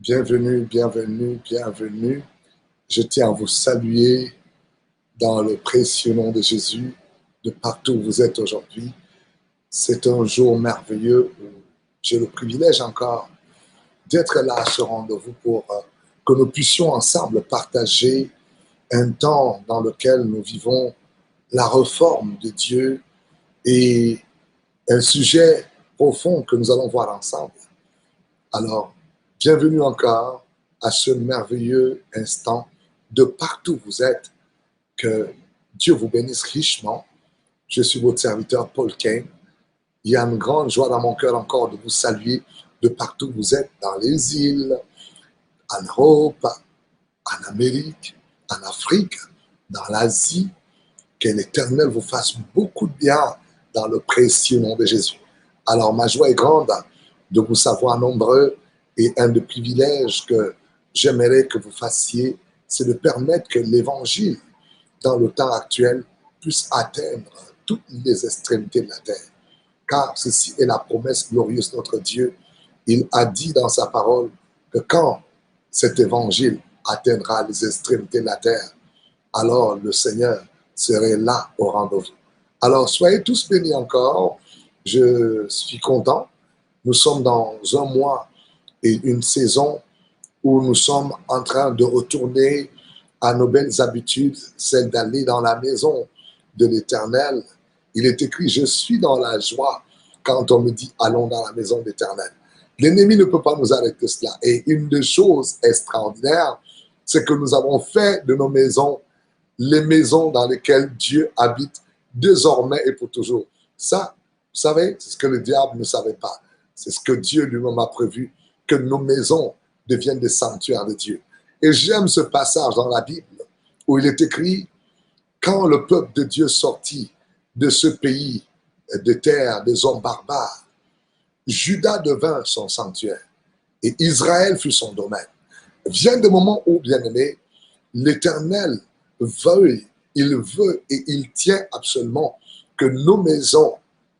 Bienvenue, bienvenue, bienvenue. Je tiens à vous saluer dans le précieux nom de Jésus, de partout où vous êtes aujourd'hui. C'est un jour merveilleux où j'ai le privilège encore d'être là à ce rendez-vous pour que nous puissions ensemble partager un temps dans lequel nous vivons la réforme de Dieu et un sujet profond que nous allons voir ensemble. Alors, bienvenue encore à ce merveilleux instant de partout où vous êtes. Que Dieu vous bénisse richement. Je suis votre serviteur Paul Kane Il y a une grande joie dans mon cœur encore de vous saluer de partout où vous êtes, dans les îles, en Europe, en Amérique, en Afrique, dans l'Asie. Que l'Éternel vous fasse beaucoup de bien dans le précieux nom de Jésus. Alors, ma joie est grande de vous savoir nombreux et un des privilèges que j'aimerais que vous fassiez, c'est de permettre que l'Évangile, dans le temps actuel, puisse atteindre toutes les extrémités de la terre. Car ceci est la promesse glorieuse de notre Dieu. Il a dit dans sa parole que quand cet Évangile atteindra les extrémités de la terre, alors le Seigneur serait là au rendez-vous. Alors, soyez tous bénis encore. Je suis content. Nous sommes dans un mois et une saison où nous sommes en train de retourner à nos belles habitudes, celle d'aller dans la maison de l'Éternel. Il est écrit, je suis dans la joie quand on me dit, allons dans la maison de l'Éternel. L'ennemi ne peut pas nous arrêter cela. Et une des choses extraordinaires, c'est que nous avons fait de nos maisons les maisons dans lesquelles Dieu habite désormais et pour toujours. Ça, vous savez, c'est ce que le diable ne savait pas. C'est ce que Dieu lui-même a prévu, que nos maisons deviennent des sanctuaires de Dieu. Et j'aime ce passage dans la Bible où il est écrit, quand le peuple de Dieu sortit de ce pays de terre des hommes barbares, Juda devint son sanctuaire et Israël fut son domaine. Vient le moment où, bien-aimé, l'Éternel il veut et il tient absolument que nos maisons,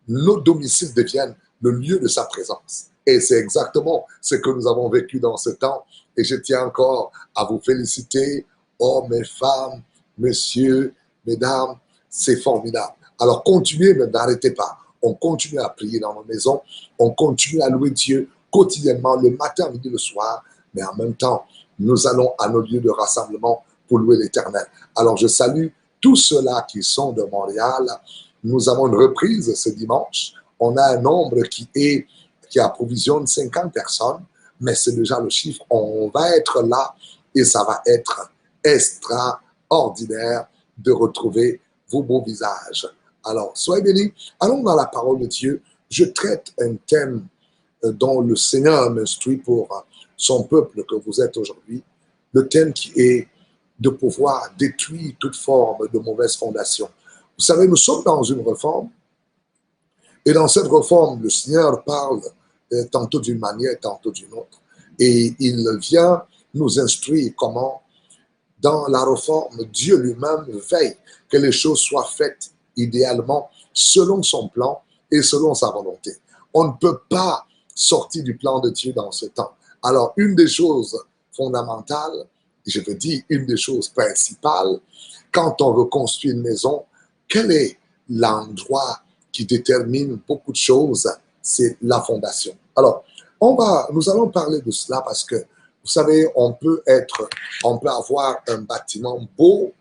nos domiciles deviennent le lieu de sa présence. Et c'est exactement ce que nous avons vécu dans ce temps. Et je tiens encore à vous féliciter, hommes et femmes, messieurs, mesdames, c'est formidable. Alors continuez, mais n'arrêtez pas. On continue à prier dans nos maisons, on continue à louer Dieu quotidiennement, le matin, midi, le soir, mais en même temps, nous allons à nos lieux de rassemblement pour louer l'Éternel. Alors je salue tous ceux-là qui sont de Montréal. Nous avons une reprise ce dimanche. On a un nombre qui approvisionne 50 personnes, mais c'est déjà le chiffre. On va être là et ça va être extraordinaire de retrouver vos beaux visages. Alors, soyez bénis. Allons dans la parole de Dieu. Je traite un thème dont le Seigneur m'instruit pour son peuple que vous êtes aujourd'hui. Le thème qui est de pouvoir détruire toute forme de mauvaise fondation. Vous savez, nous sommes dans une réforme, et dans cette réforme, le Seigneur parle tantôt d'une manière, tantôt d'une autre. Et il vient nous instruire comment, dans la réforme, Dieu lui-même veille que les choses soient faites idéalement selon son plan et selon sa volonté. On ne peut pas sortir du plan de Dieu dans ce temps. Alors, une des choses fondamentales, je veux dire une des choses principales, quand on reconstruit une maison, quel est l'endroit qui détermine beaucoup de choses? C'est la fondation. Alors, nous allons parler de cela parce que, vous savez, on peut avoir un bâtiment beau,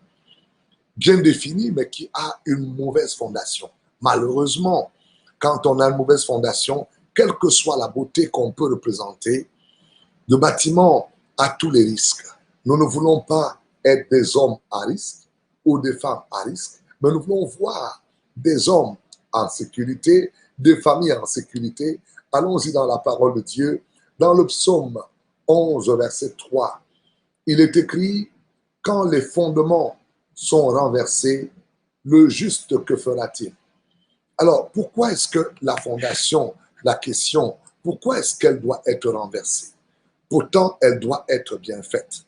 bien défini, mais qui a une mauvaise fondation. Malheureusement, quand on a une mauvaise fondation, quelle que soit la beauté qu'on peut représenter, le bâtiment a tous les risques. Nous ne voulons pas être des hommes à risque ou des femmes à risque, mais nous voulons voir des hommes en sécurité, des familles en sécurité. Allons-y dans la parole de Dieu. Dans le psaume 11, verset 3, il est écrit, « Quand les fondements sont renversés, le juste que fera-t-il » Alors, pourquoi est-ce que la fondation, la question, pourquoi est-ce qu'elle doit être renversée? Pourtant, elle doit être bien faite.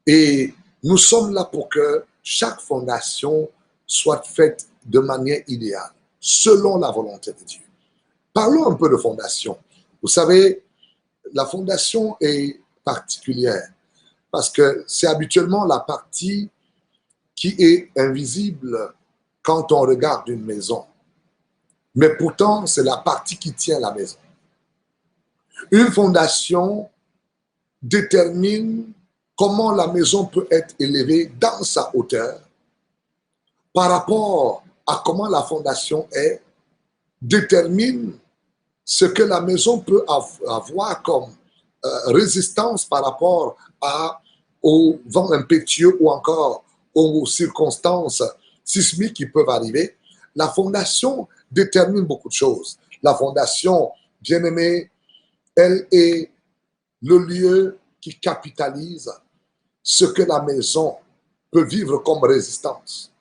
Et nous sommes là pour que chaque fondation soit faite de manière idéale, selon la volonté de Dieu. Parlons un peu de fondation. Vous savez, la fondation est particulière parce que c'est habituellement la partie qui est invisible quand on regarde une maison. Mais pourtant, c'est la partie qui tient la maison. Une fondation détermine comment la maison peut être élevée dans sa hauteur par rapport à comment la fondation est, détermine ce que la maison peut avoir comme résistance par rapport aux vents impétueux ou encore aux circonstances sismiques qui peuvent arriver. La fondation détermine beaucoup de choses. La fondation, bien aimé, elle est le lieu qui capitalise ce que la maison peut vivre comme résistance.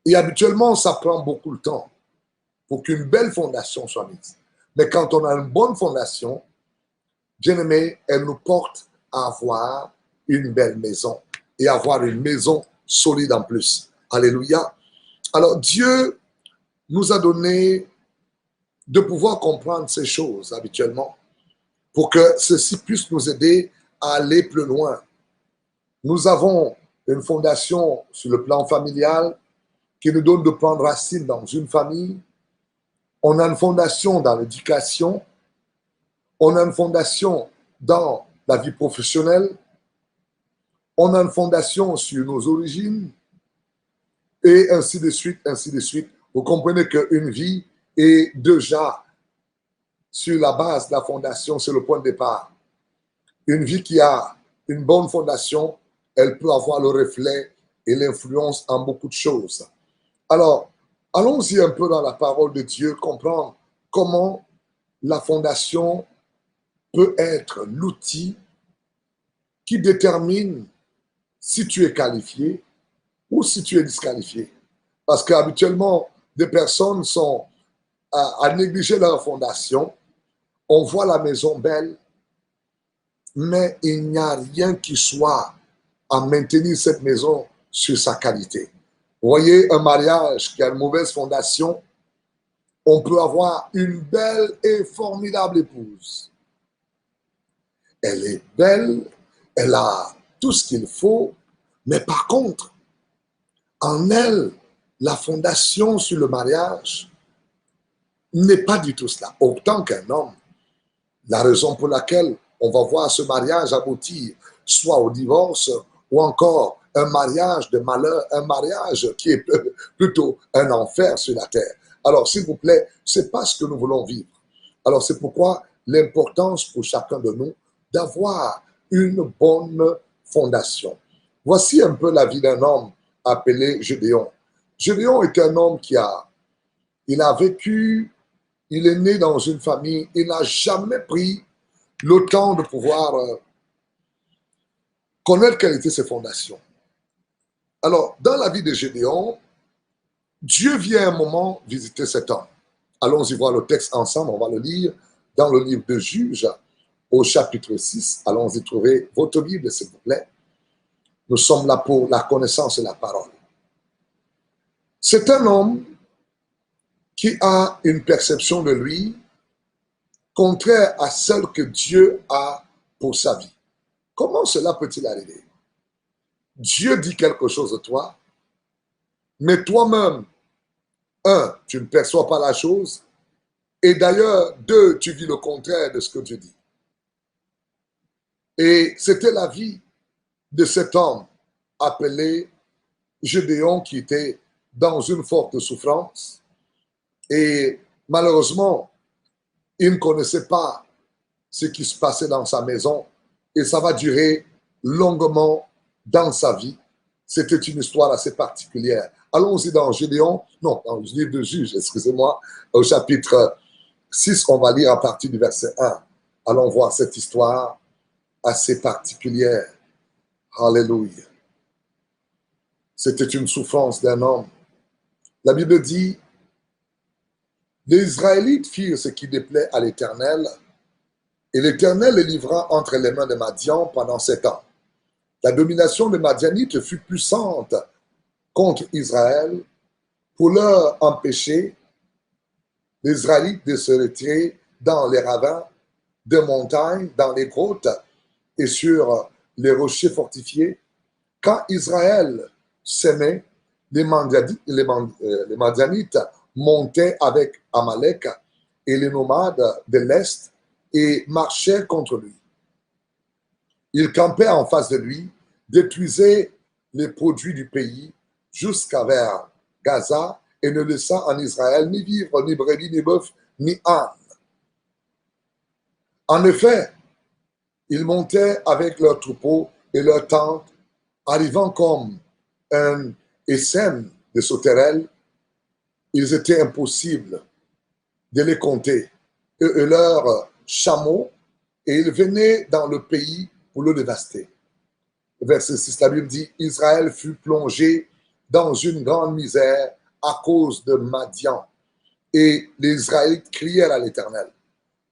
Et habituellement, ça prend beaucoup de temps pour qu'une belle fondation soit mise. Mais quand on a une bonne fondation, bien aimé, elle nous porte à avoir une belle maison et avoir une maison solide en plus. Alléluia. Alors Dieu nous a donné de pouvoir comprendre ces choses habituellement pour que ceci puisse nous aider à aller plus loin. Nous avons une fondation sur le plan familial qui nous donne de prendre racine dans une famille. On a une fondation dans l'éducation. On a une fondation dans la vie professionnelle. On a une fondation sur nos origines. Et ainsi de suite, ainsi de suite. Vous comprenez qu'une vie est déjà sur la base de la fondation, c'est le point de départ. Une vie qui a une bonne fondation, elle peut avoir le reflet et l'influence en beaucoup de choses. Alors, allons-y un peu dans la parole de Dieu, comprendre comment la fondation peut être l'outil qui détermine si tu es qualifié ou si tu es disqualifié. Parce qu'habituellement, des personnes sont à négliger leur fondation. On voit la maison belle, mais il n'y a rien qui soit à maintenir cette maison sur sa qualité. Vous voyez, un mariage qui a une mauvaise fondation, on peut avoir une belle et formidable épouse. Elle est belle, elle a tout ce qu'il faut, mais par contre, en elle, la fondation sur le mariage n'est pas du tout cela. Autant qu'un homme, la raison pour laquelle on va voir ce mariage aboutir, soit au divorce ou encore un mariage de malheur, un mariage qui est plutôt un enfer sur la terre. Alors, s'il vous plaît, ce n'est pas ce que nous voulons vivre. Alors, c'est pourquoi l'importance pour chacun de nous d'avoir une bonne fondation. Voici un peu la vie d'un homme appelé Gédéon. Gédéon est un homme il a vécu, il est né dans une famille, il n'a jamais pris le temps de pouvoir connaître quelles étaient ses fondations. Alors, dans la vie de Gédéon, Dieu vient un moment visiter cet homme. Allons-y voir le texte ensemble, on va le lire dans le livre de Juges, au chapitre 6. Allons-y trouver votre Bible, s'il vous plaît. Nous sommes là pour la connaissance et la parole. C'est un homme qui a une perception de lui contraire à celle que Dieu a pour sa vie. Comment cela peut-il arriver? Dieu dit quelque chose de toi, mais toi-même, un, tu ne perçois pas la chose, et d'ailleurs, deux, tu vis le contraire de ce que Dieu dit. Et c'était la vie de cet homme appelé Gédéon qui était dans une forte souffrance. Et malheureusement, il ne connaissait pas ce qui se passait dans sa maison et ça va durer longuement dans sa vie. C'était une histoire assez particulière. Allons-y dans Gédéon, non, dans le livre de Juges, excusez-moi, au chapitre 6, on va lire à partir du verset 1. Allons voir cette histoire assez particulière. Alléluia. C'était une souffrance d'un homme. La Bible dit, les Israélites firent ce qui déplaît à l'Éternel, et l'Éternel les livra entre les mains de Madian pendant 7 ans. La domination des Madianites fut puissante contre Israël pour leur empêcher, les Israélites, de se retirer dans les ravins de montagnes, dans les grottes et sur les rochers fortifiés. Quand Israël s'aimait, les Madianites montaient avec Amalek et les nomades de l'Est et marchaient contre lui. Ils campaient en face de lui, détruisaient les produits du pays jusqu'à vers Gaza et ne laissa en Israël ni vivre, ni brebis, ni bœuf, ni âne. En effet, ils montaient avec leurs troupeaux et leurs tentes, arrivant comme un essaim de sauterelles, ils étaient impossibles de les compter, eux et leurs chameaux, et ils venaient dans le pays pour le dévaster. Verset 6, la Bible dit, Israël fut plongé dans une grande misère à cause de Madian. Et les Israélites crièrent à l'Éternel.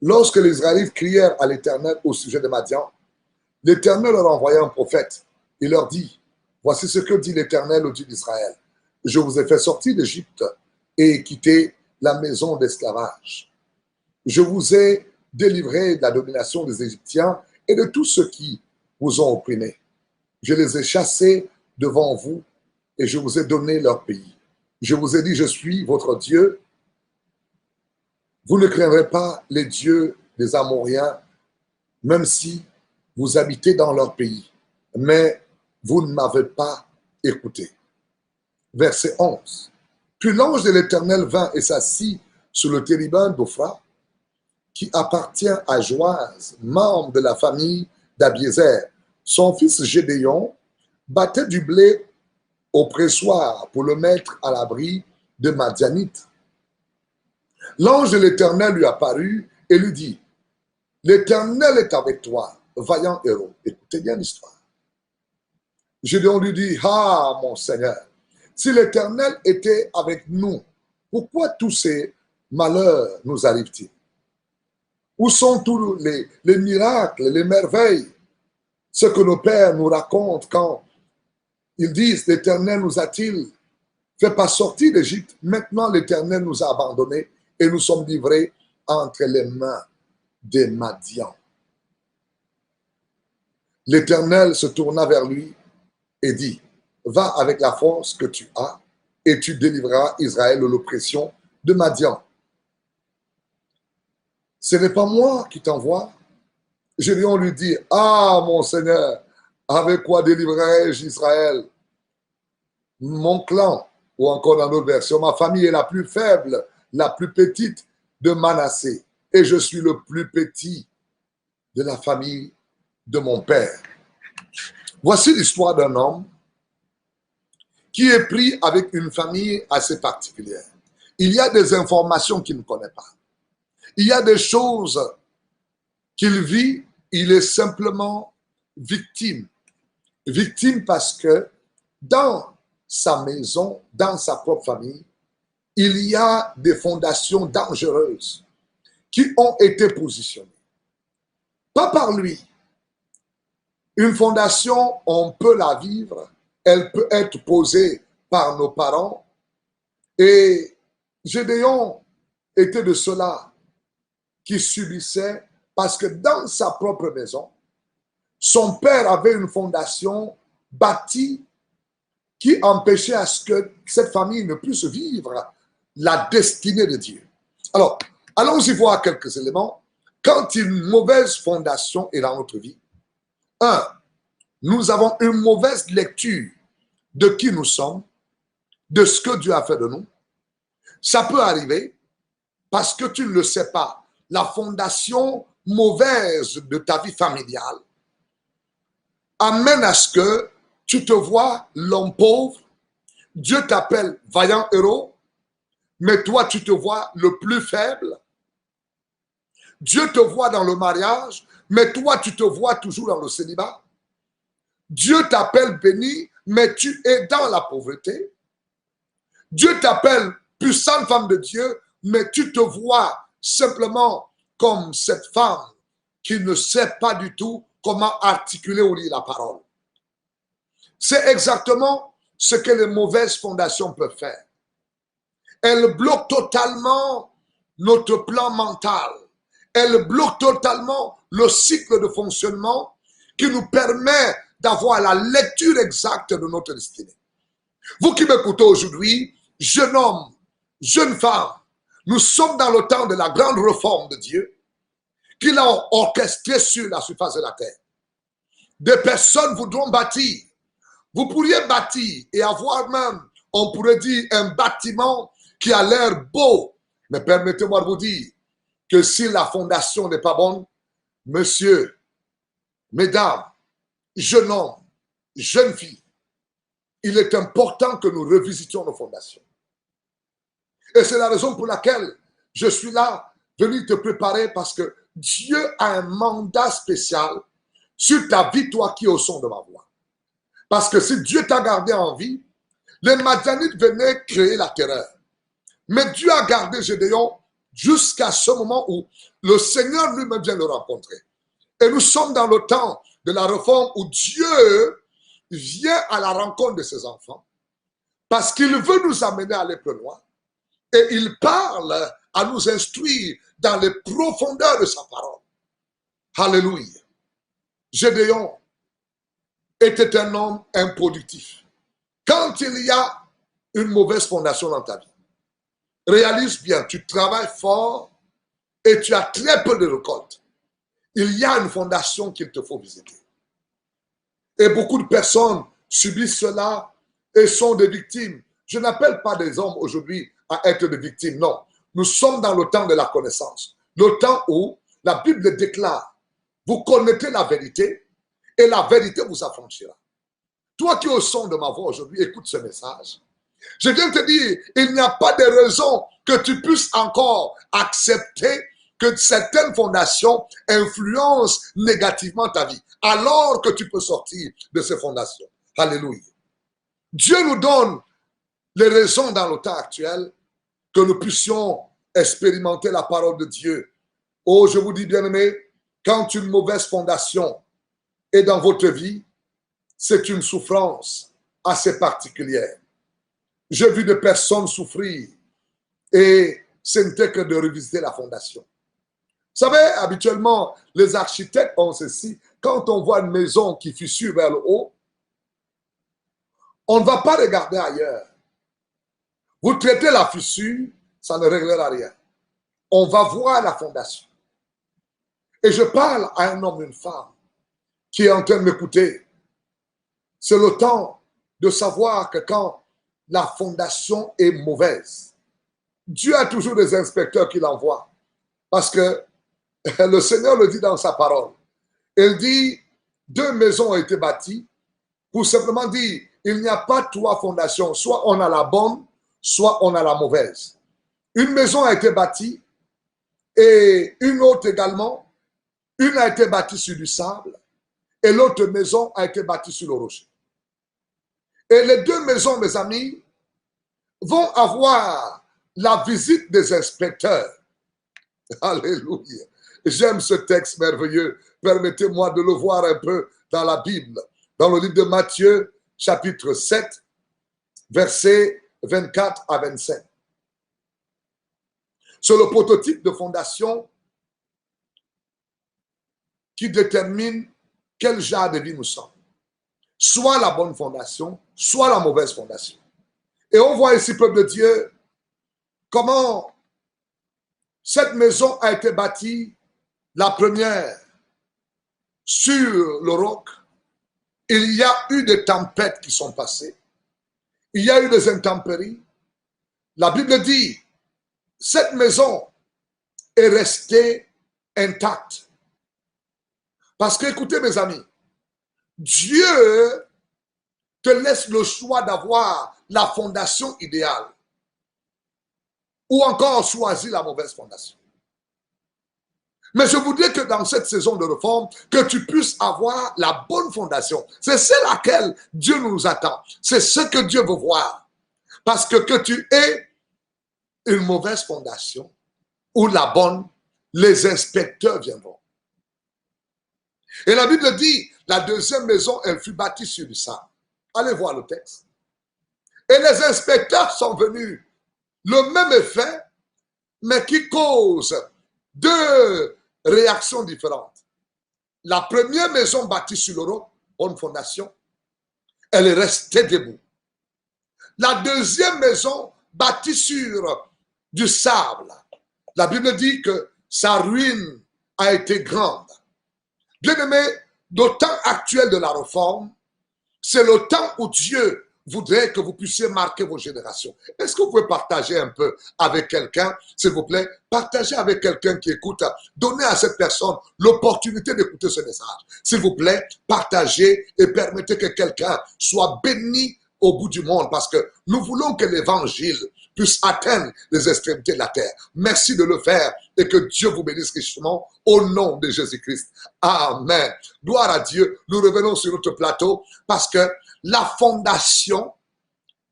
Lorsque les Israélites crièrent à l'Éternel au sujet de Madian, l'Éternel leur envoya un prophète. Il leur dit, voici ce que dit l'Éternel au Dieu d'Israël. Je vous ai fait sortir d'Égypte et quitter la maison d'esclavage. Je vous ai délivré de la domination des Égyptiens et de tous ceux qui vous ont opprimés. Je les ai chassés devant vous et je vous ai donné leur pays. Je vous ai dit, je suis votre Dieu. Vous ne craindrez pas les dieux des Amoriens, même si vous habitez dans leur pays. Mais vous ne m'avez pas écouté. Verset 11. Puis l'ange de l'Éternel vint et s'assit sur le térébinthe d'Ophra, qui appartient à Joaz, membre de la famille d'Abiézer. Son fils Gédéon battait du blé au pressoir pour le mettre à l'abri de Madianites. L'ange de l'Éternel lui apparut et lui dit, l'Éternel est avec toi, vaillant héros. Écoutez bien l'histoire. Gédéon lui dit, ah mon Seigneur, si l'Éternel était avec nous, pourquoi tous ces malheurs nous arrivent-ils? Où sont tous les miracles, les merveilles, ce que nos pères nous racontent quand ils disent, l'Éternel nous a-t-il fait pas sortir d'Égypte? Maintenant, l'Éternel nous a abandonnés et nous sommes livrés entre les mains des Madians. L'Éternel se tourna vers lui et dit, va avec la force que tu as et tu délivreras Israël de l'oppression de Madian. Ce n'est pas moi qui t'envoie. Gédéon lui dit, ah mon Seigneur, avec quoi délivrerai-je Israël? Mon clan, ou encore dans d'autres versions, ma famille est la plus faible, la plus petite de Manassé, et je suis le plus petit de la famille de mon père. Voici l'histoire d'un homme qui est pris avec une famille assez particulière. Il y a des informations qu'il ne connaît pas. Il y a des choses qu'il vit, il est simplement victime. Victime parce que dans sa maison, dans sa propre famille, il y a des fondations dangereuses qui ont été positionnées. Pas par lui. Une fondation, on peut la vivre, elle peut être posée par nos parents. Et Gédéon était de ceux-là qui subissaient parce que dans sa propre maison, son père avait une fondation bâtie qui empêchait à ce que cette famille ne puisse vivre la destinée de Dieu. Alors, allons-y voir quelques éléments. Quand une mauvaise fondation est dans notre vie, nous avons une mauvaise lecture de qui nous sommes, de ce que Dieu a fait de nous. Ça peut arriver parce que tu ne le sais pas. La fondation mauvaise de ta vie familiale amène à ce que tu te vois l'homme pauvre, Dieu t'appelle vaillant héros, mais toi tu te vois le plus faible. Dieu te voit dans le mariage, mais toi tu te vois toujours dans le célibat. Dieu t'appelle béni, mais tu es dans la pauvreté. Dieu t'appelle puissante femme de Dieu, mais tu te vois simplement comme cette femme qui ne sait pas du tout comment articuler ou lire la parole. C'est exactement ce que les mauvaises fondations peuvent faire. Elles bloquent totalement notre plan mental. Elles bloquent totalement le cycle de fonctionnement qui nous permet d'avoir la lecture exacte de notre destinée. Vous qui m'écoutez aujourd'hui, jeune homme, jeune femme, nous sommes dans le temps de la grande réforme de Dieu qu'il a orchestrée sur la surface de la terre. Des personnes voudront bâtir. Vous pourriez bâtir et avoir même, on pourrait dire, un bâtiment qui a l'air beau. Mais permettez-moi de vous dire que si la fondation n'est pas bonne, monsieur, mesdames, jeune homme, jeune fille, il est important que nous revisitions nos fondations. Et c'est la raison pour laquelle je suis là, venu te préparer, parce que Dieu a un mandat spécial sur ta vie, toi qui es au son de ma voix. Parce que si Dieu t'a gardé en vie, les Madianites venaient créer la terreur. Mais Dieu a gardé Gédéon jusqu'à ce moment où le Seigneur lui-même vient le rencontrer. Et nous sommes dans le temps de la réforme où Dieu vient à la rencontre de ses enfants parce qu'il veut nous amener à aller plus loin. Et il parle à nous instruire dans les profondeurs de sa parole. Alléluia. Gédéon était un homme improductif. Quand il y a une mauvaise fondation dans ta vie, réalise bien, tu travailles fort et tu as très peu de récolte. Il y a une fondation qu'il te faut visiter. Et beaucoup de personnes subissent cela et sont des victimes. Je n'appelle pas des hommes aujourd'hui à être des victimes, non. Nous sommes dans le temps de la connaissance. Le temps où la Bible déclare, vous connaissez la vérité et la vérité vous affranchira. Toi qui es au son de ma voix aujourd'hui, écoute ce message. Je viens te dire, il n'y a pas de raison que tu puisses encore accepter que certaines fondations influencent négativement ta vie, alors que tu peux sortir de ces fondations. Alléluia. Dieu nous donne les raisons dans le temps actuel que nous puissions expérimenter la parole de Dieu. Oh, je vous dis, bien-aimés, quand une mauvaise fondation est dans votre vie, c'est une souffrance assez particulière. J'ai vu des personnes souffrir et ce n'était que de revisiter la fondation. Vous savez, habituellement, les architectes ont ceci. Quand on voit une maison qui fissure vers le haut, on ne va pas regarder ailleurs. Vous traitez la fissure, ça ne réglera rien. On va voir la fondation. Et je parle à un homme, une femme, qui est en train de m'écouter. C'est le temps de savoir que quand la fondation est mauvaise, Dieu a toujours des inspecteurs qu'il envoie. Parce que le Seigneur le dit dans sa parole. Il dit, 2 maisons ont été bâties pour simplement dire, il n'y a pas 3 fondations. Soit on a la bonne, soit on a la mauvaise. Une maison a été bâtie et une autre également. Une a été bâtie sur du sable et l'autre maison a été bâtie sur le rocher. Et les 2 maisons, mes amis, vont avoir la visite des inspecteurs. Alléluia. J'aime ce texte merveilleux. Permettez-moi de le voir un peu dans la Bible. Dans le livre de Matthieu, chapitre 7, versets 24 à 25. C'est le prototype de fondation qui détermine quel genre de vie nous sommes. Soit la bonne fondation, soit la mauvaise fondation. Et on voit ici, peuple de Dieu, comment cette maison a été bâtie, la première, sur le roc. Il y a eu des tempêtes qui sont passées. Il y a eu des intempéries. La Bible dit, cette maison est restée intacte. Parce que, écoutez mes amis, Dieu te laisse le choix d'avoir la fondation idéale ou encore choisir la mauvaise fondation. Mais je voudrais que dans cette saison de réforme, que tu puisses avoir la bonne fondation. C'est celle à laquelle Dieu nous attend. C'est ce que Dieu veut voir. Parce que tu aies une mauvaise fondation ou la bonne, les inspecteurs viendront. Et la Bible dit, la deuxième maison, elle fut bâtie sur du sable. Allez voir le texte. Et les inspecteurs sont venus. Le même effet, mais qui cause 2 réactions différentes. La première maison bâtie sur le roc, bonne fondation, elle est restée debout. La deuxième maison bâtie sur du sable, la Bible dit que sa ruine a été grande. Bien-aimé, le temps actuel de la réforme, c'est le temps où Dieu voudrait que vous puissiez marquer vos générations. Est-ce que vous pouvez partager un peu avec quelqu'un, s'il vous plaît? Partagez avec quelqu'un qui écoute. Donnez à cette personne l'opportunité d'écouter ce message. S'il vous plaît, partagez et permettez que quelqu'un soit béni au bout du monde parce que nous voulons que l'évangile puisse atteindre les extrémités de la terre. Merci de le faire et que Dieu vous bénisse richement au nom de Jésus-Christ. Amen. Gloire à Dieu. Nous revenons sur notre plateau parce que la fondation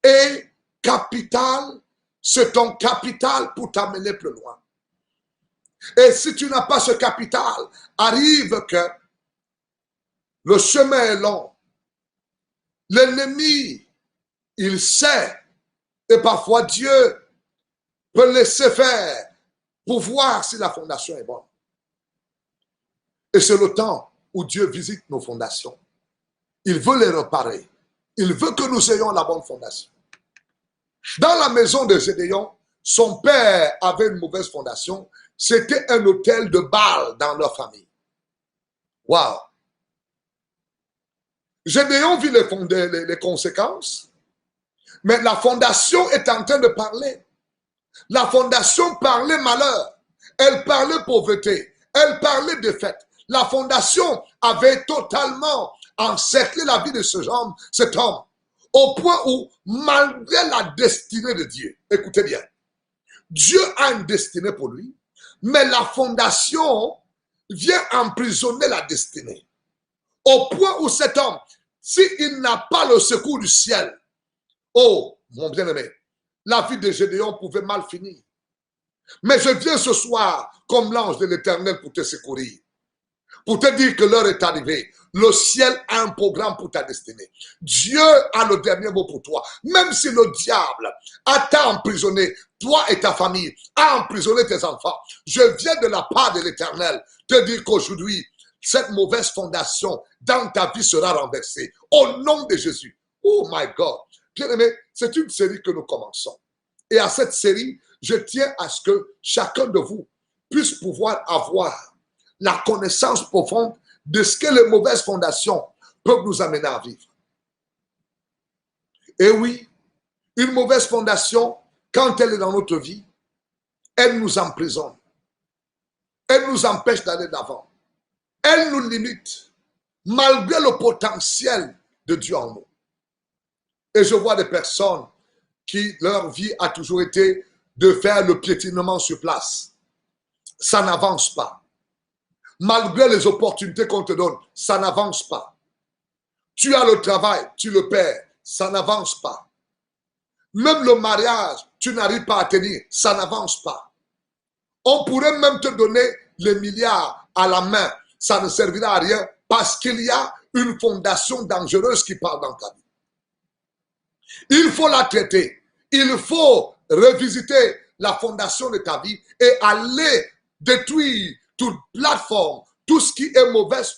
est capitale. C'est ton capital pour t'amener plus loin. Et si tu n'as pas ce capital, arrive que le chemin est long. L'ennemi, il sait, et parfois Dieu peut laisser faire pour voir si la fondation est bonne. Et c'est le temps où Dieu visite nos fondations. Il veut les réparer. Il veut que nous ayons la bonne fondation. Dans la maison de Gédéon, son père avait une mauvaise fondation. C'était un hôtel de Baal dans leur famille. Waouh! Gédéon vit les conséquences, mais la fondation est en train de parler. La fondation parlait malheur, elle parlait pauvreté, elle parlait défaite. La fondation avait totalement encerclé la vie de cet homme, au point où, malgré la destinée de Dieu, écoutez bien, Dieu a une destinée pour lui, mais la fondation vient emprisonner la destinée. Au point où cet homme, s'il n'a pas le secours du ciel, oh, mon bien-aimé, la vie de Gédéon pouvait mal finir. Mais je viens ce soir comme l'ange de l'Éternel pour te secourir. Pour te dire que l'heure est arrivée. Le ciel a un programme pour ta destinée. Dieu a le dernier mot pour toi. Même si le diable t'a emprisonné, toi et ta famille, a emprisonné tes enfants. Je viens de la part de l'Éternel te dire qu'aujourd'hui, cette mauvaise fondation dans ta vie sera renversée. Au nom de Jésus. Oh my God. Bien-aimé, c'est une série que nous commençons. Et à cette série, je tiens à ce que chacun de vous puisse pouvoir avoir la connaissance profonde de ce que les mauvaises fondations peuvent nous amener à vivre. Et oui, une mauvaise fondation, quand elle est dans notre vie, elle nous emprisonne. Elle nous empêche d'aller d'avant. Elle nous limite, malgré le potentiel de Dieu en nous. Et je vois des personnes qui, leur vie a toujours été de faire le piétinement sur place. Ça n'avance pas. Malgré les opportunités qu'on te donne, ça n'avance pas. Tu as le travail, tu le perds, ça n'avance pas. Même le mariage, tu n'arrives pas à tenir, ça n'avance pas. On pourrait même te donner les milliards à la main, ça ne servira à rien parce qu'il y a une fondation dangereuse qui parle dans ta vie. Il faut la traiter. Il faut revisiter la fondation de ta vie et aller détruire toute plateforme, tout ce qui est mauvaise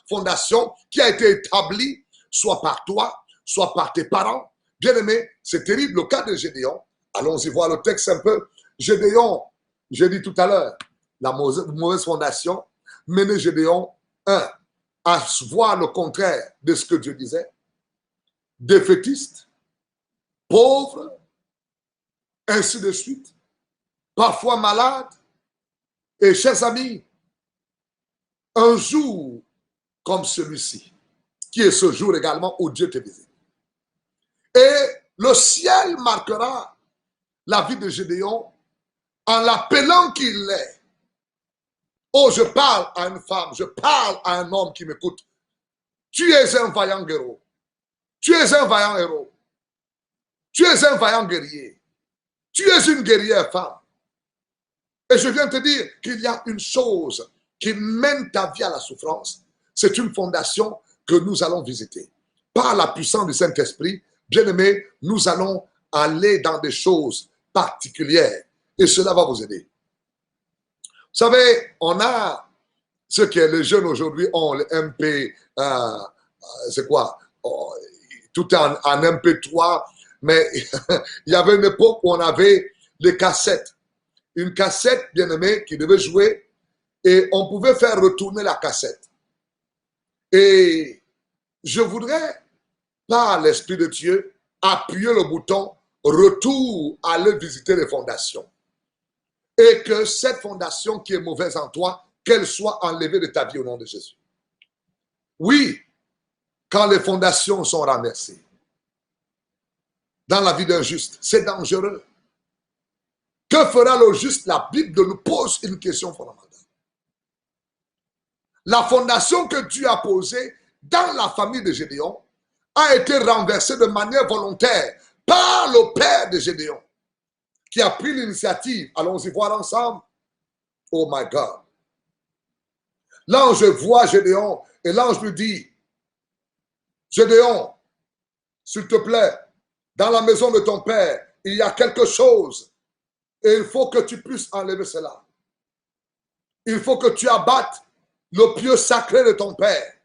fondation qui a été établie, soit par toi, soit par tes parents. Bien-aimé, c'est terrible le cas de Gédéon. Allons-y voir le texte un peu. Gédéon, j'ai dit tout à l'heure, la mauvaise fondation menait Gédéon, à voir le contraire de ce que Dieu disait, défaitiste, pauvre, ainsi de suite, parfois malade. Et chers amis, un jour comme celui-ci, qui est ce jour également où Dieu te visite, et le ciel marquera la vie de Gédéon en l'appelant qu'il est. Oh, je parle à une femme, je parle à un homme qui m'écoute. Tu es un vaillant héros. Tu es un vaillant héros. Tu es un vaillant guerrier. Tu es une guerrière femme. Et je viens te dire qu'il y a une chose qui mène ta vie à la souffrance. C'est une fondation que nous allons visiter. Par la puissance du Saint-Esprit, bien-aimés, nous allons aller dans des choses particulières. Et cela va vous aider. Vous savez, on a ce que les jeunes aujourd'hui ont, le MP, c'est quoi? Oh, tout est en MP3, mais il y avait une époque où on avait les cassettes. Une cassette, bien-aimée, qui devait jouer et on pouvait faire retourner la cassette. Et je voudrais, par l'Esprit de Dieu, appuyer le bouton « Retour, aller visiter les fondations ». Et que cette fondation qui est mauvaise en toi, qu'elle soit enlevée de ta vie au nom de Jésus. Oui, quand les fondations sont renversées, dans la vie d'un juste, c'est dangereux. Que fera le juste? La Bible nous pose une question fondamentale. La fondation que Dieu a posée dans la famille de Gédéon a été renversée de manière volontaire par le père de Gédéon, qui a pris l'initiative. Allons-y voir ensemble. Oh my God. L'ange voit Gédéon et l'ange lui dit, Gédéon, s'il te plaît, dans la maison de ton père, il y a quelque chose et il faut que tu puisses enlever cela. Il faut que tu abattes le pieu sacré de ton père.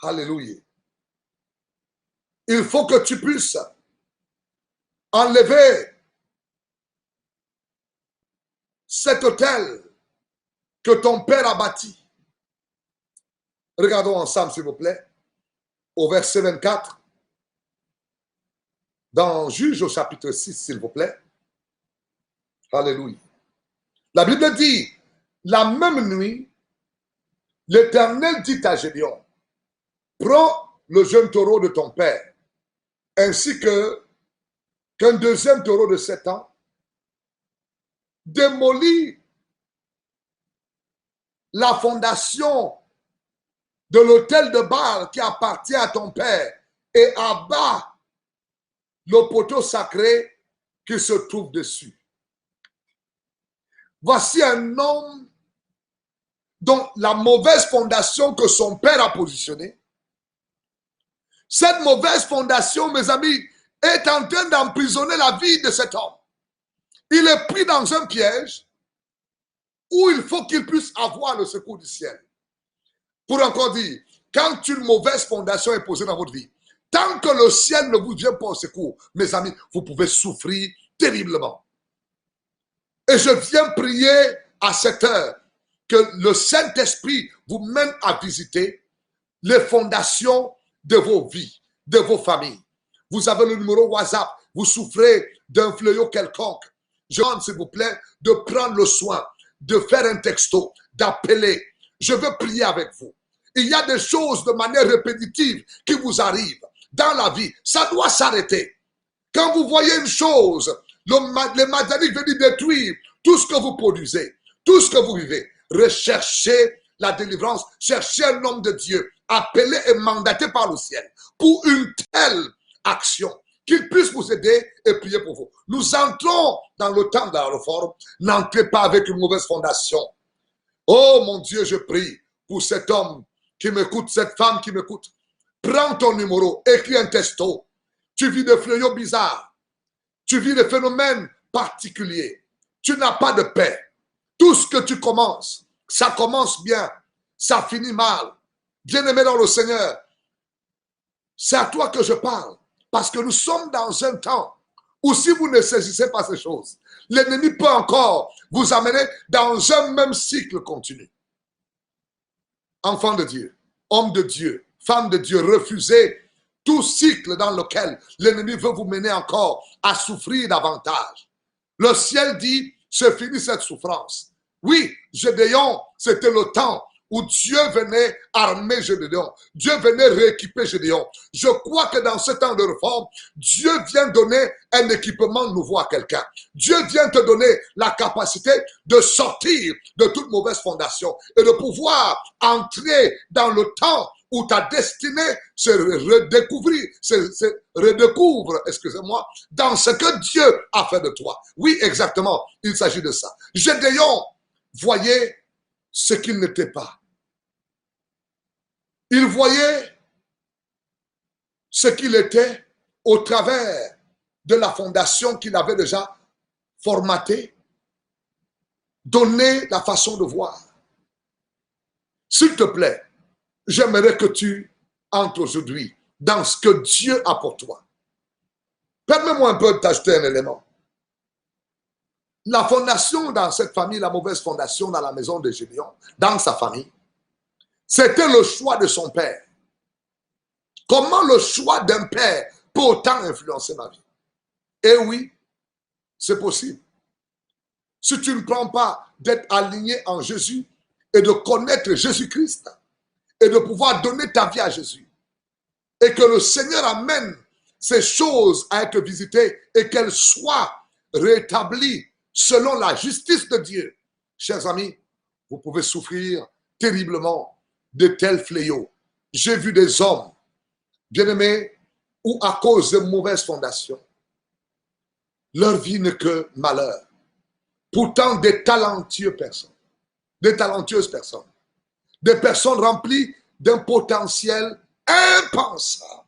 Alléluia. Il faut que tu puisses enlever cet autel que ton père a bâti. Regardons ensemble, s'il vous plaît, au verset 24, dans Juge au chapitre 6, s'il vous plaît. Alléluia. La Bible dit, la même nuit, l'Éternel dit à Gédéon, prends le jeune taureau de ton père, ainsi qu'un deuxième taureau de 7 ans, démolis la fondation de l'autel de Baal qui appartient à ton père et abat le poteau sacré qui se trouve dessus. Voici un homme dont la mauvaise fondation que son père a positionnée. Cette mauvaise fondation, mes amis, est en train d'emprisonner la vie de cet homme. Il est pris dans un piège où il faut qu'il puisse avoir le secours du ciel. Pour encore dire, quand une mauvaise fondation est posée dans votre vie, tant que le ciel ne vous vient pas au secours, mes amis, vous pouvez souffrir terriblement. Et je viens prier à cette heure que le Saint-Esprit vous mène à visiter les fondations de vos vies, de vos familles. Vous avez le numéro WhatsApp, vous souffrez d'un fléau quelconque. Je demande, s'il vous plaît, de prendre le soin, de faire un texto, d'appeler. Je veux prier avec vous. Il y a des choses de manière répétitive qui vous arrivent dans la vie. Ça doit s'arrêter. Quand vous voyez une chose, les Madianites viennent détruire tout ce que vous produisez, tout ce que vous vivez. Recherchez la délivrance, cherchez un homme de Dieu, appelé et mandaté par le ciel pour une telle action, qu'il puisse vous aider et prier pour vous. Nous entrons dans le temps de la réforme. N'entrez pas avec une mauvaise fondation. Oh mon Dieu, je prie pour cet homme qui m'écoute, cette femme qui m'écoute. Prends ton numéro, écris un texto. Tu vis des fléaux bizarres. Tu vis des phénomènes particuliers. Tu n'as pas de paix. Tout ce que tu commences, ça commence bien, ça finit mal. Bien-aimé dans le Seigneur, c'est à toi que je parle. Parce que nous sommes dans un temps où si vous ne saisissez pas ces choses, l'ennemi peut encore vous amener dans un même cycle continu. Enfant de Dieu, homme de Dieu, femme de Dieu, refusez tout cycle dans lequel l'ennemi veut vous mener encore à souffrir davantage. Le ciel dit, c'est fini cette souffrance. Oui, Gédéon, c'était le temps où Dieu venait armer Gédéon. Dieu venait rééquiper Gédéon. Je crois que dans ce temps de réforme, Dieu vient donner un équipement nouveau à quelqu'un. Dieu vient te donner la capacité de sortir de toute mauvaise fondation et de pouvoir entrer dans le temps où ta destinée se redécouvre, excusez-moi, dans ce que Dieu a fait de toi. Oui, exactement, il s'agit de ça. Gédéon voyait ce qu'il n'était pas. Il voyait ce qu'il était au travers de la fondation qu'il avait déjà formatée, donné la façon de voir. S'il te plaît, j'aimerais que tu entres aujourd'hui dans ce que Dieu a pour toi. Permets-moi un peu de t'ajouter un élément. La fondation dans cette famille, la mauvaise fondation dans la maison de Gédéon, dans sa famille, c'était le choix de son père. Comment le choix d'un père peut autant influencer ma vie? Eh oui, c'est possible. Si tu ne prends pas d'être aligné en Jésus et de connaître Jésus-Christ et de pouvoir donner ta vie à Jésus et que le Seigneur amène ces choses à être visitées et qu'elles soient rétablies selon la justice de Dieu. Chers amis, vous pouvez souffrir terriblement de tels fléaux. J'ai vu des hommes, bien-aimés, où à cause de mauvaises fondations, leur vie n'est que malheur. Pourtant, des talentueuses personnes, des personnes remplies d'un potentiel impensable.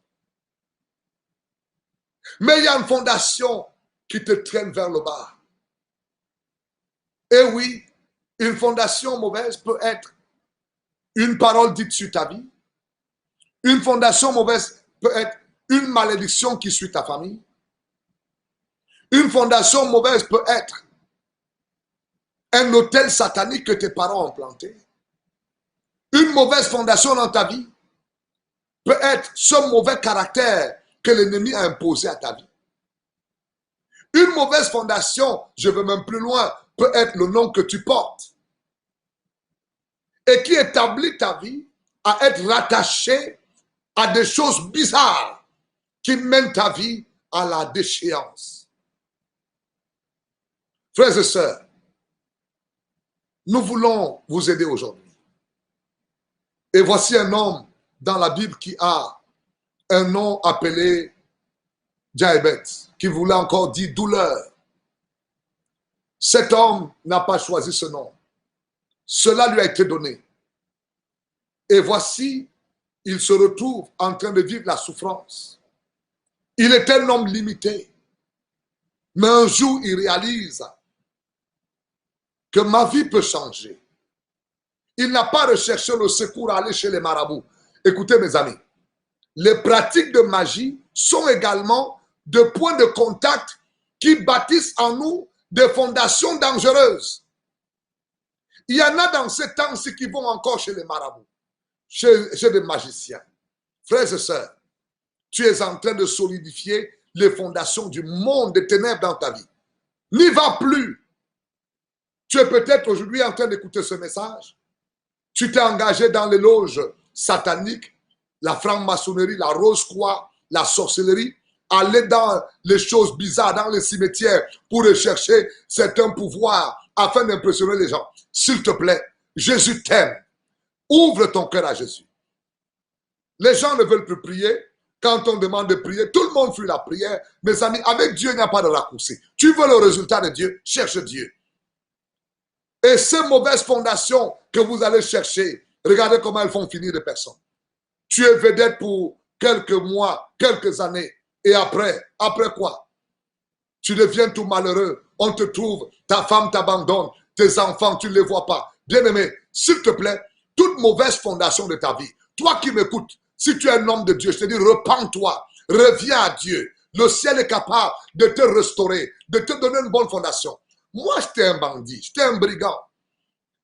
Mais il y a une fondation qui te traîne vers le bas. Et oui, une fondation mauvaise peut être une parole dite sur ta vie. Une fondation mauvaise peut être une malédiction qui suit ta famille. Une fondation mauvaise peut être un hôtel satanique que tes parents ont planté. Une mauvaise fondation dans ta vie peut être ce mauvais caractère que l'ennemi a imposé à ta vie. Une mauvaise fondation, je vais même plus loin, peut être le nom que tu portes et qui établit ta vie à être rattaché à des choses bizarres qui mènent ta vie à la déchéance. Frères et sœurs, nous voulons vous aider aujourd'hui. Et voici un homme dans la Bible qui a un nom appelé diabète, qui voulait encore dire douleur. Cet homme n'a pas choisi ce nom. Cela lui a été donné. Et voici, il se retrouve en train de vivre la souffrance. Il est un homme limité. Mais un jour, il réalise que ma vie peut changer. Il n'a pas recherché le secours à aller chez les marabouts. Écoutez mes amis, les pratiques de magie sont également des points de contact qui bâtissent en nous des fondations dangereuses. Il y en a dans ces temps-ci qui vont encore chez les marabouts, chez des magiciens. Frères et sœurs, tu es en train de solidifier les fondations du monde des ténèbres dans ta vie. N'y va plus. Tu es peut-être aujourd'hui en train d'écouter ce message. Tu t'es engagé dans les loges sataniques, la franc-maçonnerie, la rose-croix, la sorcellerie, aller dans les choses bizarres, dans les cimetières pour rechercher certains pouvoirs afin d'impressionner les gens. S'il te plaît, Jésus t'aime. Ouvre ton cœur à Jésus. Les gens ne veulent plus prier. Quand on demande de prier, tout le monde fuit la prière. Mes amis, avec Dieu, il n'y a pas de raccourci. Tu veux le résultat de Dieu, cherche Dieu. Et ces mauvaises fondations que vous allez chercher, regardez comment elles font finir des personnes. Tu es vedette pour quelques mois, quelques années. Et après quoi? Tu deviens tout malheureux. On te trouve, ta femme t'abandonne, tes enfants, tu ne les vois pas. Bien-aimé, s'il te plaît, toute mauvaise fondation de ta vie, toi qui m'écoutes, si tu es un homme de Dieu, je te dis, repens-toi, reviens à Dieu. Le ciel est capable de te restaurer, de te donner une bonne fondation. Moi, j'étais un bandit, j'étais un brigand.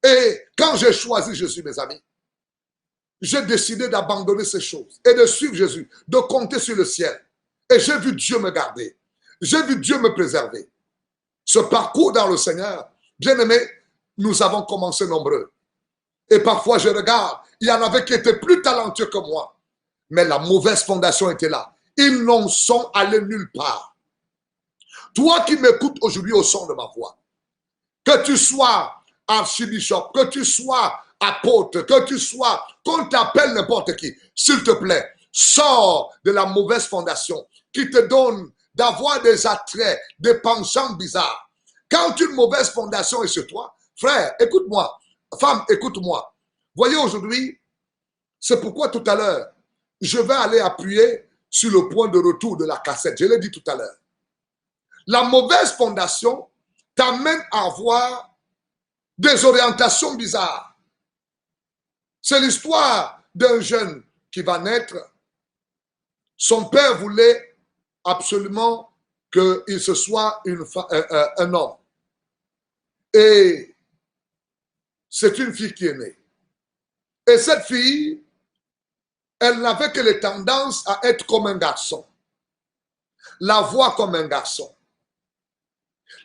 Et quand j'ai choisi Jésus, mes amis, j'ai décidé d'abandonner ces choses et de suivre Jésus, de compter sur le ciel. Et j'ai vu Dieu me garder. J'ai vu Dieu me préserver. Ce parcours dans le Seigneur, bien aimé, nous avons commencé nombreux. Et parfois, je regarde, il y en avait qui étaient plus talentueux que moi. Mais la mauvaise fondation était là. Ils n'en sont allés nulle part. Toi qui m'écoutes aujourd'hui au son de ma voix, que tu sois archibishop, que tu sois apôtre, que tu sois, qu'on t'appelle n'importe qui, s'il te plaît, sors de la mauvaise fondation qui te donne d'avoir des attraits, des penchants bizarres. Quand une mauvaise fondation est sur toi, frère, écoute-moi, femme, écoute-moi. Voyez aujourd'hui, c'est pourquoi tout à l'heure, je vais aller appuyer sur le point de retour de la cassette. Je l'ai dit tout à l'heure. La mauvaise fondation t'amène à avoir des orientations bizarres. C'est l'histoire d'un jeune qui va naître. Son père voulait absolument qu'il se soit un homme. Et c'est une fille qui est née. Et cette fille, elle n'avait que les tendances à être comme un garçon. La voix comme un garçon.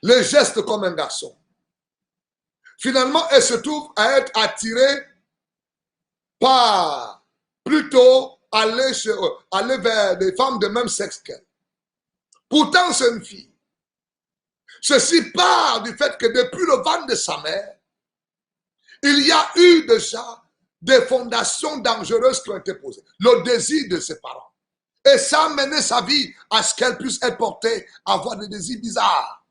Les gestes comme un garçon. Finalement, elle se trouve à être attirée par plutôt aller vers des femmes de même sexe qu'elle. Pourtant, c'est une fille. Ceci part du fait que depuis le ventre de sa mère, il y a eu déjà des fondations dangereuses qui ont été posées. Le désir de ses parents. Et ça a mené sa vie à ce qu'elle puisse être portée à avoir des désirs bizarres.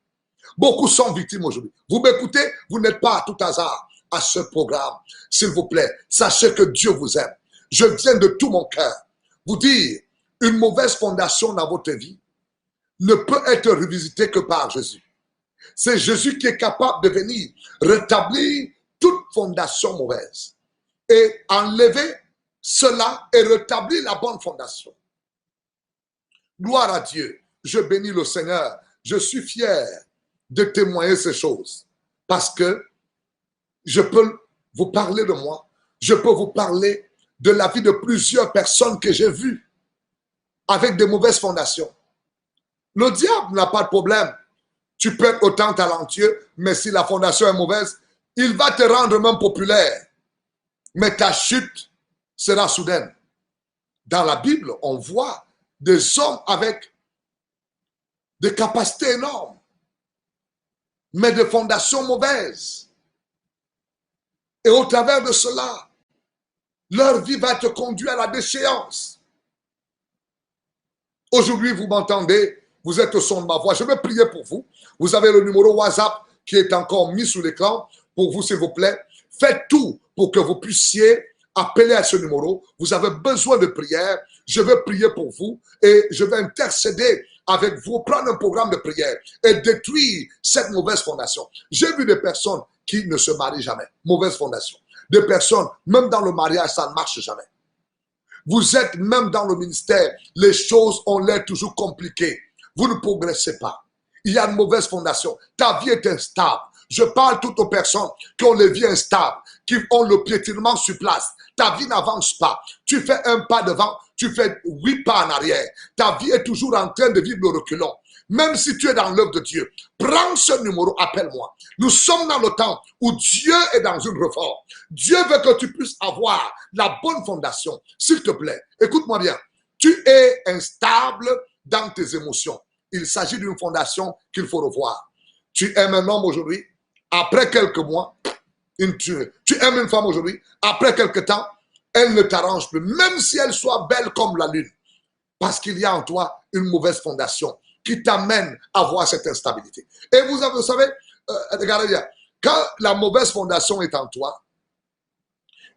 Beaucoup sont victimes aujourd'hui. Vous m'écoutez, vous n'êtes pas à tout hasard à ce programme. S'il vous plaît, sachez que Dieu vous aime. Je viens de tout mon cœur vous dire, une mauvaise fondation dans votre vie ne peut être revisitée que par Jésus. C'est Jésus qui est capable de venir rétablir toute fondation mauvaise et enlever cela et rétablir la bonne fondation. Gloire à Dieu. Je bénis le Seigneur. Je suis fier de témoigner ces choses parce que je peux vous parler de moi. Je peux vous parler de la vie de plusieurs personnes que j'ai vues avec de mauvaises fondations. Le diable n'a pas de problème. Tu peux être autant talentueux, mais si la fondation est mauvaise, il va te rendre même populaire. Mais ta chute sera soudaine. Dans la Bible, on voit des hommes avec des capacités énormes, mais de fondations mauvaises. Et au travers de cela, leur vie va être conduite à la déchéance. Aujourd'hui, vous m'entendez, vous êtes au son de ma voix. Je vais prier pour vous. Vous avez le numéro WhatsApp qui est encore mis sous l'écran pour vous, s'il vous plaît. Faites tout pour que vous puissiez appeler à ce numéro. Vous avez besoin de prière. Je vais prier pour vous et je vais intercéder avec vous, prendre un programme de prière et détruire cette mauvaise fondation. J'ai vu des personnes qui ne se marient jamais. Mauvaise fondation. Des personnes, même dans le mariage, ça ne marche jamais. Vous êtes même dans le ministère, les choses ont l'air toujours compliquées. Vous ne progressez pas. Il y a une mauvaise fondation. Ta vie est instable. Je parle toutes aux personnes qui ont les vies instables, qui ont le piétinement sur place. Ta vie n'avance pas. Tu fais un pas devant, tu fais 8 pas en arrière. Ta vie est toujours en train de vivre le reculon. Même si tu es dans l'œuvre de Dieu, prends ce numéro, appelle-moi. Nous sommes dans le temps où Dieu est dans une réforme. Dieu veut que tu puisses avoir la bonne fondation. S'il te plaît, écoute-moi bien. Tu es instable dans tes émotions. Il s'agit d'une fondation qu'il faut revoir. Tu aimes un homme aujourd'hui, après quelques mois, tu aimes une femme aujourd'hui, après quelques temps, elle ne t'arrange plus, même si elle soit belle comme la lune. Parce qu'il y a en toi une mauvaise fondation qui t'amène à avoir cette instabilité. Et vous savez, regardez bien, quand la mauvaise fondation est en toi,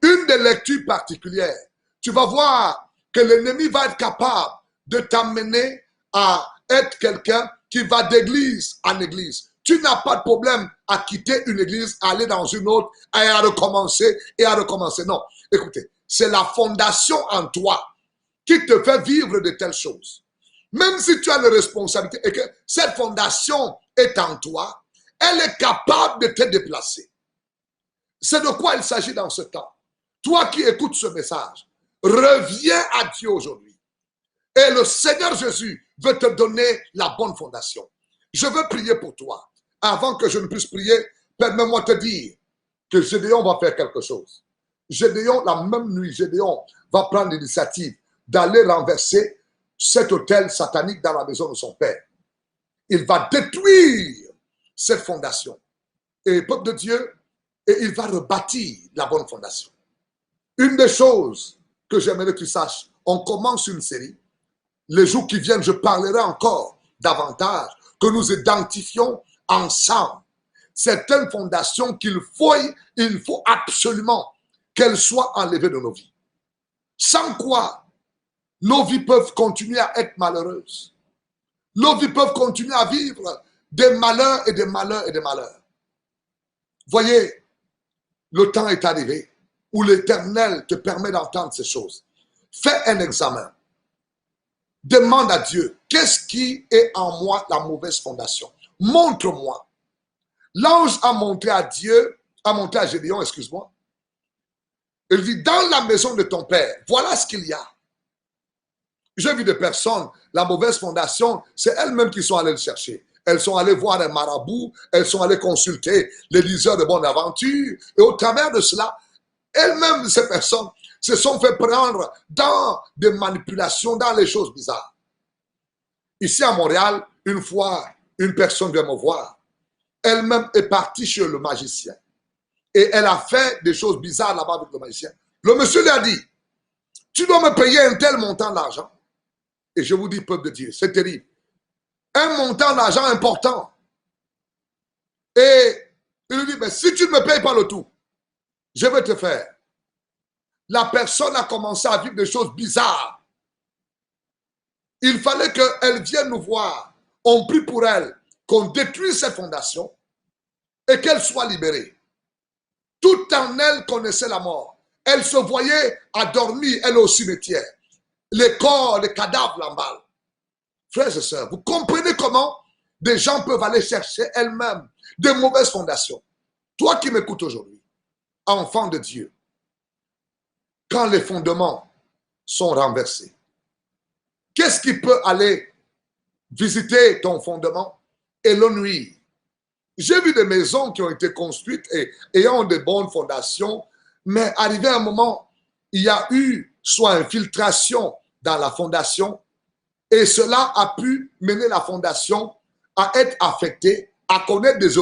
une des lectures particulières, tu vas voir que l'ennemi va être capable de t'amener à être quelqu'un qui va d'église en église. Tu n'as pas de problème à quitter une église, à aller dans une autre, et à recommencer, et à recommencer. Non, écoutez, c'est la fondation en toi qui te fait vivre de telles choses. Même si tu as une responsabilité et que cette fondation est en toi, elle est capable de te déplacer. C'est de quoi il s'agit dans ce temps. Toi qui écoutes ce message, reviens à Dieu aujourd'hui. Et le Seigneur Jésus veut te donner la bonne fondation. Je veux prier pour toi. Avant que je ne puisse prier, permets-moi de te dire que Gédéon va faire quelque chose. Gédéon, la même nuit, Gédéon va prendre l'initiative d'aller renverser cet autel satanique dans la maison de son père. Il va détruire cette fondation. Et peuple de Dieu, et il va rebâtir la bonne fondation. Une des choses que j'aimerais que tu saches, on commence une série. Les jours qui viennent, je parlerai encore davantage, que nous identifions ensemble certaines fondations il faut absolument qu'elles soient enlevées de nos vies. Sans quoi, nos vies peuvent continuer à être malheureuses. Nos vies peuvent continuer à vivre des malheurs et des malheurs et des malheurs. Voyez, le temps est arrivé où l'Éternel te permet d'entendre ces choses. Fais un examen. Demande à Dieu, qu'est-ce qui est en moi la mauvaise fondation? Montre-moi. L'ange a montré à Dieu, a montré à Gédéon, excuse-moi. Il dit, dans la maison de ton père, voilà ce qu'il y a. J'ai vu des personnes, la mauvaise fondation, c'est elles-mêmes qui sont allées le chercher. Elles sont allées voir un marabout, elles sont allées consulter les liseurs de bonne aventure. Et au travers de cela, elles-mêmes, ces personnes, se sont fait prendre dans des manipulations, dans les choses bizarres. Ici à Montréal, une fois, une personne vient me voir. elle-même est partie chez le magicien. Et elle a fait des choses bizarres là-bas avec le magicien. Le monsieur lui a dit, tu dois me payer un tel montant d'argent. Et je vous dis, peuple de Dieu, c'est terrible. Un montant d'argent important. Et il lui dit, mais si tu ne me payes pas le tout, je vais te faire. La personne a commencé à vivre des choses bizarres. Il fallait qu'elle vienne nous voir. On prie pour elle, qu'on détruise cette fondation et qu'elle soit libérée. Tout en elle connaissait la mort. Elle se voyait endormie, elle au cimetière. Les corps, les cadavres l'emballent. Frères et sœurs, vous comprenez comment des gens peuvent aller chercher elles-mêmes de mauvaises fondations. Toi qui m'écoutes aujourd'hui, enfant de Dieu, quand les fondements sont renversés, qu'est-ce qui peut aller visiter ton fondement et le nuire? J'ai vu des maisons qui ont été construites et ayant de bonnes fondations, mais arrivé à un moment, il y a eu soit infiltration dans la fondation et cela a pu mener la fondation à être affectée, à connaître des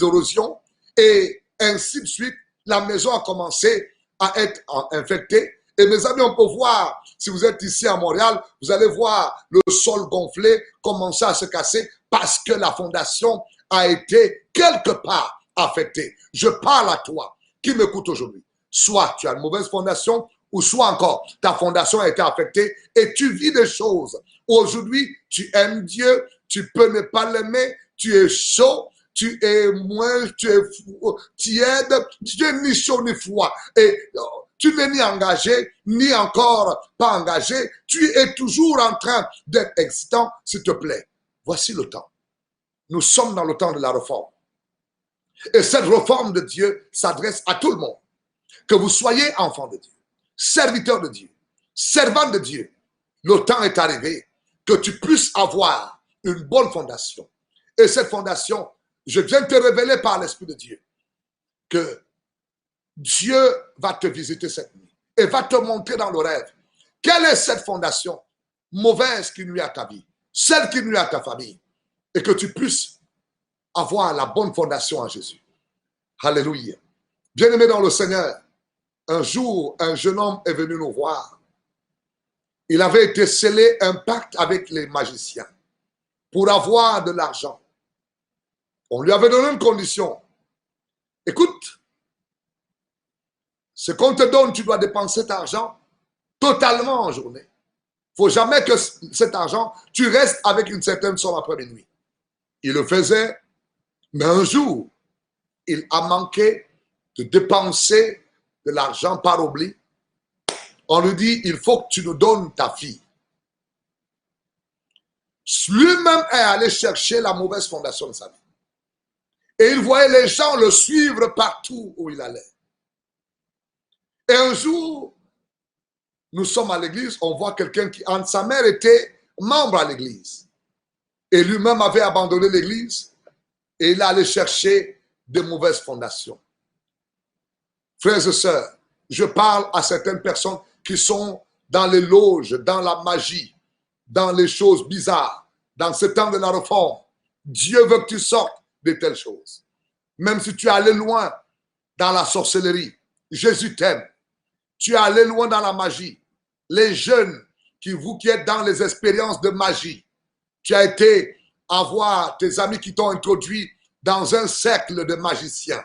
érosions et ainsi de suite. La maison a commencé à être infectée. Et mes amis, on peut voir, si vous êtes ici à Montréal, vous allez voir le sol gonflé commencer à se casser parce que la fondation a été quelque part affectée. Je parle à toi qui m'écoute aujourd'hui. Soit tu as une mauvaise fondation, ou soit encore ta fondation a été affectée et tu vis des choses. Aujourd'hui, tu aimes Dieu, tu peux ne pas l'aimer, tu es chaud, tu es moins, tu es tiède, tu es ni chaud ni froid. Et tu n'es ni engagé, ni encore pas engagé. Tu es toujours en train d'être excitant, s'il te plaît. Voici le temps. Nous sommes dans le temps de la réforme. Et cette réforme de Dieu s'adresse à tout le monde. Que vous soyez enfant de Dieu, serviteur de Dieu, servant de Dieu, le temps est arrivé que tu puisses avoir une bonne fondation. Et cette fondation, je viens te révéler par l'Esprit de Dieu que Dieu va te visiter cette nuit et va te montrer dans le rêve quelle est cette fondation mauvaise qui nuit à ta vie, celle qui nuit à ta famille, et que tu puisses avoir la bonne fondation en Jésus. Alléluia. Bien-aimé dans le Seigneur, un jour, un jeune homme est venu nous voir. Il avait été scellé un pacte avec les magiciens pour avoir de l'argent. On lui avait donné une condition. Écoute, ce qu'on te donne, tu dois dépenser cet argent totalement en journée. Il ne faut jamais que cet argent, tu restes avec une certaine somme après minuit. Il le faisait, mais un jour, il a manqué de dépenser de l'argent par oubli. On lui dit, il faut que tu nous donnes ta fille. Lui-même est allé chercher la mauvaise fondation de sa vie. Et il voyait les gens le suivre partout où il allait. Et un jour, nous sommes à l'église, on voit quelqu'un qui, sa mère était membre à l'église. Et lui-même avait abandonné l'église et il allait chercher de mauvaises fondations. Frères et sœurs, je parle à certaines personnes qui sont dans les loges, dans la magie, dans les choses bizarres, dans ce temps de la réforme. Dieu veut que tu sortes de telles choses. Même si tu es allé loin dans la sorcellerie, Jésus t'aime. Tu es allé loin dans la magie. Les jeunes qui êtes dans les expériences de magie, tu as été avoir tes amis qui t'ont introduit dans un cercle de magiciens,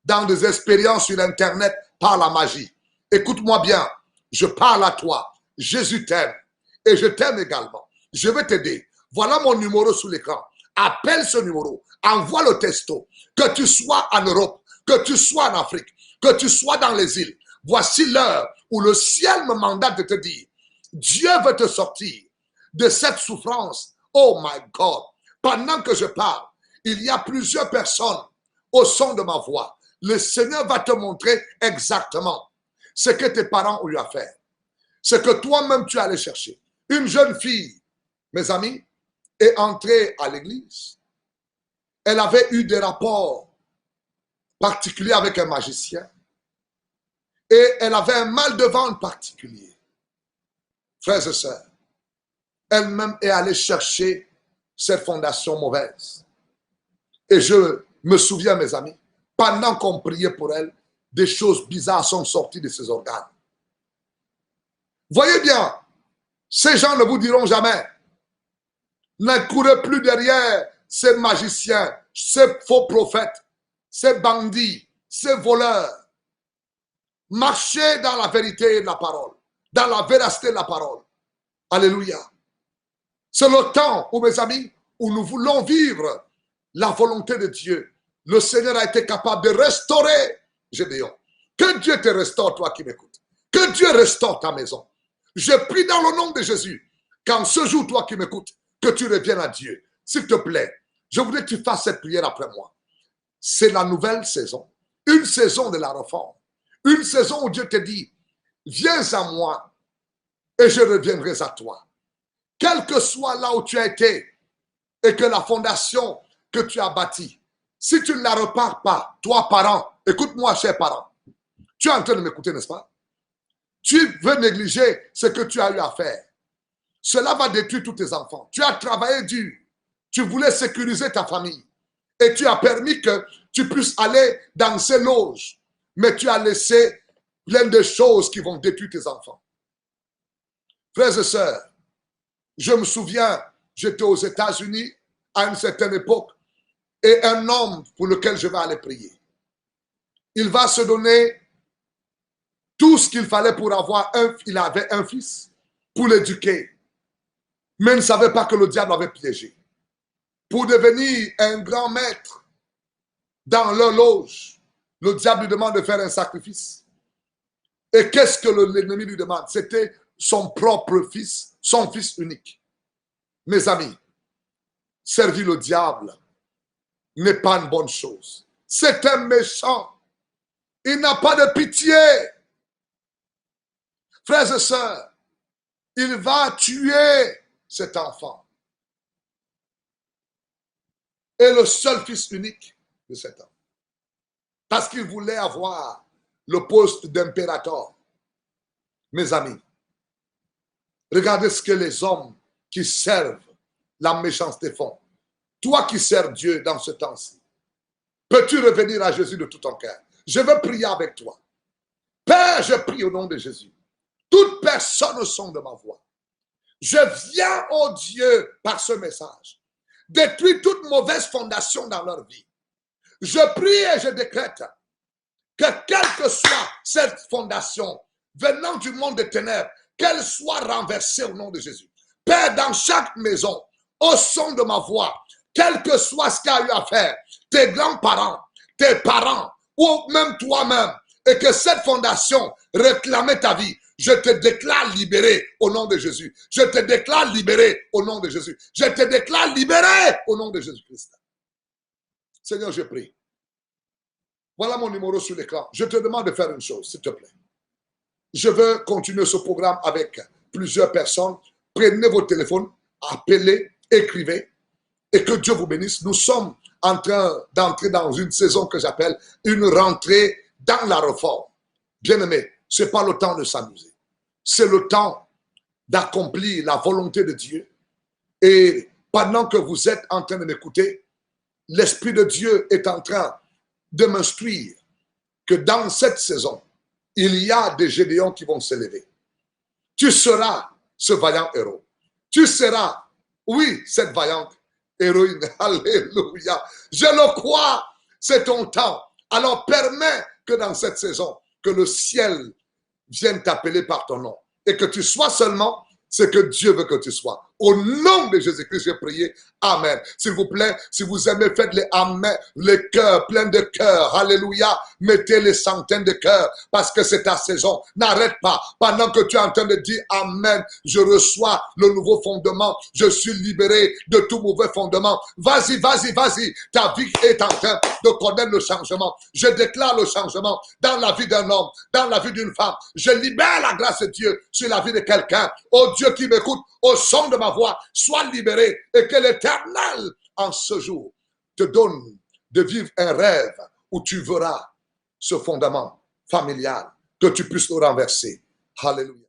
dans des expériences sur Internet par la magie. Écoute-moi bien, je parle à toi. Jésus t'aime et je t'aime également. Je vais t'aider. Voilà mon numéro sous l'écran. Appelle ce numéro. Envoie le texto. Que tu sois en Europe, que tu sois en Afrique, que tu sois dans les îles. Voici l'heure où le ciel me mandate de te dire, Dieu veut te sortir de cette souffrance. Oh my God. Pendant que je parle, il y a plusieurs personnes au son de ma voix. Le Seigneur va te montrer exactement ce que tes parents ont eu à faire. Ce que toi-même tu allais chercher. Une jeune fille, mes amis, est entrée à l'église. Elle avait eu des rapports particuliers avec un magicien. Et elle avait un mal de ventre particulier. Frères et sœurs, elle-même est allée chercher cette fondation mauvaise. Et je me souviens, mes amis, pendant qu'on priait pour elle, des choses bizarres sont sorties de ses organes. Voyez bien, ces gens ne vous diront jamais, ne courez plus derrière ces magiciens, ces faux prophètes, ces bandits, ces voleurs. Marchez dans la vérité de la parole, dans la véracité de la parole. Alléluia. C'est le temps, où, mes amis, où nous voulons vivre la volonté de Dieu. Le Seigneur a été capable de restaurer Gédéon. Que Dieu te restaure, toi qui m'écoutes. Que Dieu restaure ta maison. Je prie dans le nom de Jésus, qu'en ce jour, toi qui m'écoutes, que tu reviennes à Dieu. S'il te plaît, je voudrais que tu fasses cette prière après moi. C'est la nouvelle saison, une saison de la réforme, une saison où Dieu te dit, viens à moi et je reviendrai à toi. Quel que soit là où tu as été et que la fondation que tu as bâtie, si tu ne la repars pas, toi parent, écoute-moi cher parent, tu es en train de m'écouter, n'est-ce pas? Tu veux négliger ce que tu as eu à faire. Cela va détruire tous tes enfants. Tu as travaillé dur. Tu voulais sécuriser ta famille. Et tu as permis que tu puisses aller dans ces loges. Mais tu as laissé plein de choses qui vont détruire tes enfants. Frères et sœurs, je me souviens, j'étais aux États-Unis à une certaine époque et un homme pour lequel je vais aller prier. Il va se donner tout ce qu'il fallait pour avoir il avait un fils pour l'éduquer. Mais il ne savait pas que le diable avait piégé. Pour devenir un grand maître dans leur loge, le diable lui demande de faire un sacrifice. Et qu'est-ce que l'ennemi lui demande? C'était son propre fils, son fils unique. Mes amis, servir le diable n'est pas une bonne chose. C'est un méchant. Il n'a pas de pitié. Frères et sœurs, il va tuer cet enfant. Et le seul fils unique de cet homme. Parce qu'il voulait avoir le poste d'impérateur. Mes amis, regardez ce que les hommes qui servent la méchanceté font. Toi qui sers Dieu dans ce temps-ci, peux-tu revenir à Jésus de tout ton cœur? Je veux prier avec toi. Père, je prie au nom de Jésus. Toute personne au son de ma voix. Je viens, oh Dieu, par ce message, détruire toute mauvaise fondation dans leur vie. Je prie et je décrète que quelle que soit cette fondation venant du monde des ténèbres, qu'elle soit renversée au nom de Jésus. Père, dans chaque maison, au son de ma voix, quel que soit ce qu'il y a eu à faire, tes grands-parents, tes parents, ou même toi-même, et que cette fondation réclamait ta vie, je te déclare libéré au nom de Jésus. Je te déclare libéré au nom de Jésus. Je te déclare libéré au nom de Jésus-Christ. Seigneur, je prie. Voilà mon numéro sur l'écran. Je te demande de faire une chose, s'il te plaît. Je veux continuer ce programme avec plusieurs personnes. Prenez vos téléphones, appelez, écrivez, et que Dieu vous bénisse. Nous sommes en train d'entrer dans une saison que j'appelle une rentrée dans la réforme. Bien-aimés, ce n'est pas le temps de s'amuser. C'est le temps d'accomplir la volonté de Dieu. Et pendant que vous êtes en train de m'écouter, l'Esprit de Dieu est en train de m'instruire que dans cette saison, il y a des Gédéons qui vont s'élever. Tu seras ce vaillant héros. Tu seras, oui, cette vaillante héroïne. Alléluia. Je le crois, c'est ton temps. Alors permets que dans cette saison, que le ciel vienne t'appeler par ton nom et que tu sois seulement ce que Dieu veut que tu sois. Au nom de Jésus-Christ, j'ai prié. Amen. S'il vous plaît, si vous aimez, faites les amen, les cœurs, pleins de cœurs. Alléluia. Mettez les centaines de cœurs parce que c'est ta saison. N'arrête pas. Pendant que tu es en train de dire amen, je reçois le nouveau fondement. Je suis libéré de tout mauvais fondement. Vas-y, vas-y, vas-y. Ta vie est en train de connaître le changement. Je déclare le changement dans la vie d'un homme, dans la vie d'une femme. Je libère la grâce de Dieu sur la vie de quelqu'un. Oh Dieu qui m'écoute, au son de ma voix, sois libéré et que l'Éternel, en ce jour, te donne de vivre un rêve où tu verras ce fondement familial, que tu puisses le renverser. Alléluia.